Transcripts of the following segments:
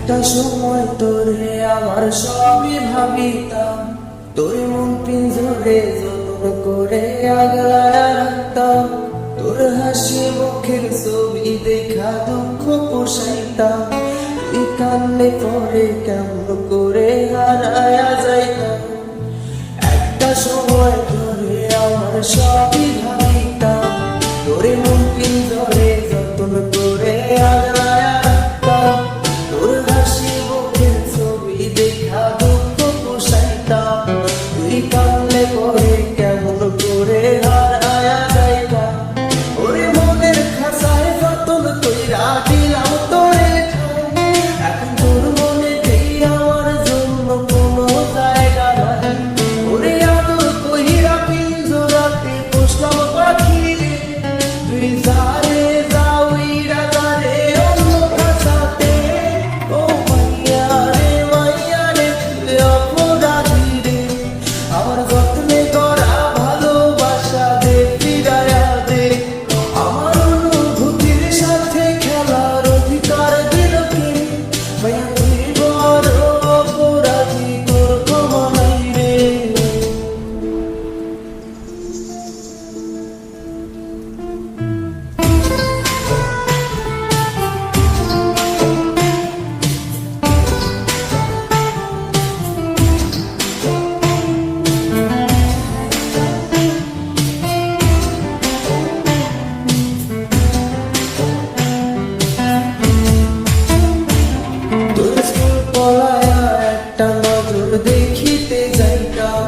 একটা সময় তোরে আমার সবই ভাবিতাম, তোর মন পিঞ্জরে যত্ন করে আগলায় রাখতাম, তোর হাসি মুখের ছবি দেখা দুঃখ পোষাইতাম, তুই কান্নে পরে কেমন করে হারায়া যাইতাম। একটা সময় তোরে আমার সবই ভাবিতাম, তোর মন পিঞ্জরে যত্ন করে আগলায় রাখতাম, তোর হাসি মুখের ছবি দেখা দুঃখ পোষাইতাম, তুই কান্নে পরে কেমন করে হারায়া যাইতাম। ওরে মনের খাঁচায় যতন কইরা দিলাম তোরে ঠাই, এখন তোর মনে দেই আমার জন্য কোনো জায়গা নাই। ওরে আদর কইরা পিঞ্জরাতে পোষলাম পাখি রে, তুই যারে যাওইরা যারে অন্য খাঁচাতে। ও মাইয়া রে তুই অপরাধী রে, আমার যত্নে করা ভালোবাসা দে ফিরায়া দে। আমার অনুভূতির সাথে খেলার অধিকার দিল কে, মাইয়া তুই বড় অপরাধী, তোর ক্ষমা নাই রে। তোর স্কুল পলায়া একটা নজর দেখিতে যাইতাম,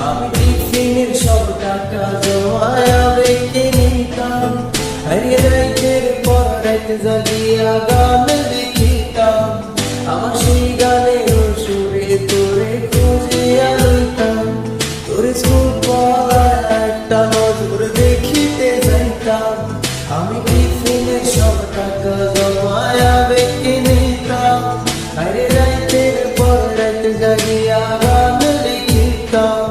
আমি টিফিনের সব টাকা জমায়া রেখে নিতাম, হারিয়ে রাইতের পর রাইত জাগিয়া গান দেখিতাম, আমার সেই গানের সুরে তোরে খুঁজিয়া লইতাম। তোর স্কুল পলায়া একটা নজর দেখিতে যাইতাম, আমি টিফিনের সব টাকা জমায়া রেখে নিতাম, আরে রাইতের পর রাইত জাগিয়া গান লিখিতাম,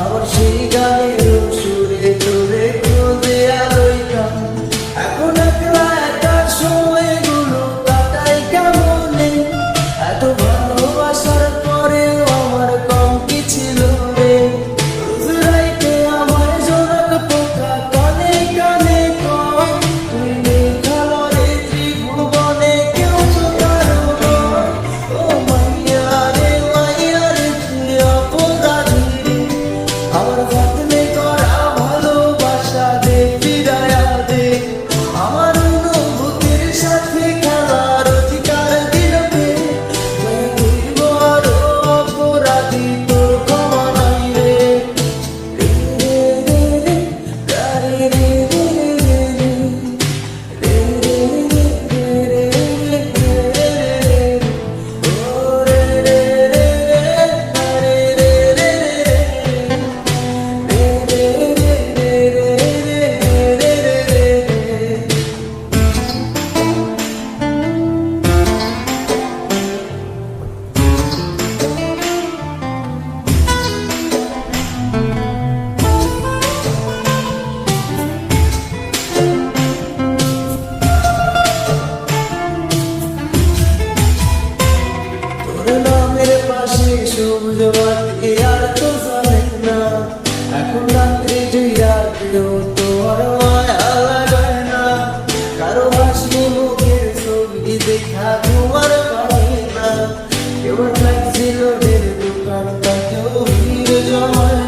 আমার সেই গানের সুরে তোরে খুঁজিয়া লইতাম। এখন একলা একা সময়গুলো কাটাই কেমনে, এত ভালোবাসার পরেও আমার কম কি ছিল রে। রোজ রাইতে আমার জোনাক পোকা কানে কানে কয়, তুই নেই খালরে ত্রিভুবনে কেউ তো কারো নয়। ও মাইয়া রে তুই অপরাধী রে, আমার যত্নে করা ভালোবাসা দে ফিরায়া দে। আমার অনুভূতির সাথে খেলার অধিকার দিল কে, তুই বড় অপরাধী, তোর ক্ষমা নাই রে। রে রে রে রে, গারে রে রে রে রে, রে রে রে রে রে রে রে, ও রে রে রে রে, গারে রে রে রে রে, রে রে রে রে রে রে রে। তোর নামের পাশে সবুজ মাটি আর তো জানে না, এখন রাত্রে জুইয়া কেউ তোর মায়া লাগায় না, কারো হাসি মুখের ছবি দেখা তোমার পারে না, কেউ লাগছিল ঢের দোকানটা কেউ ভিড় জমায়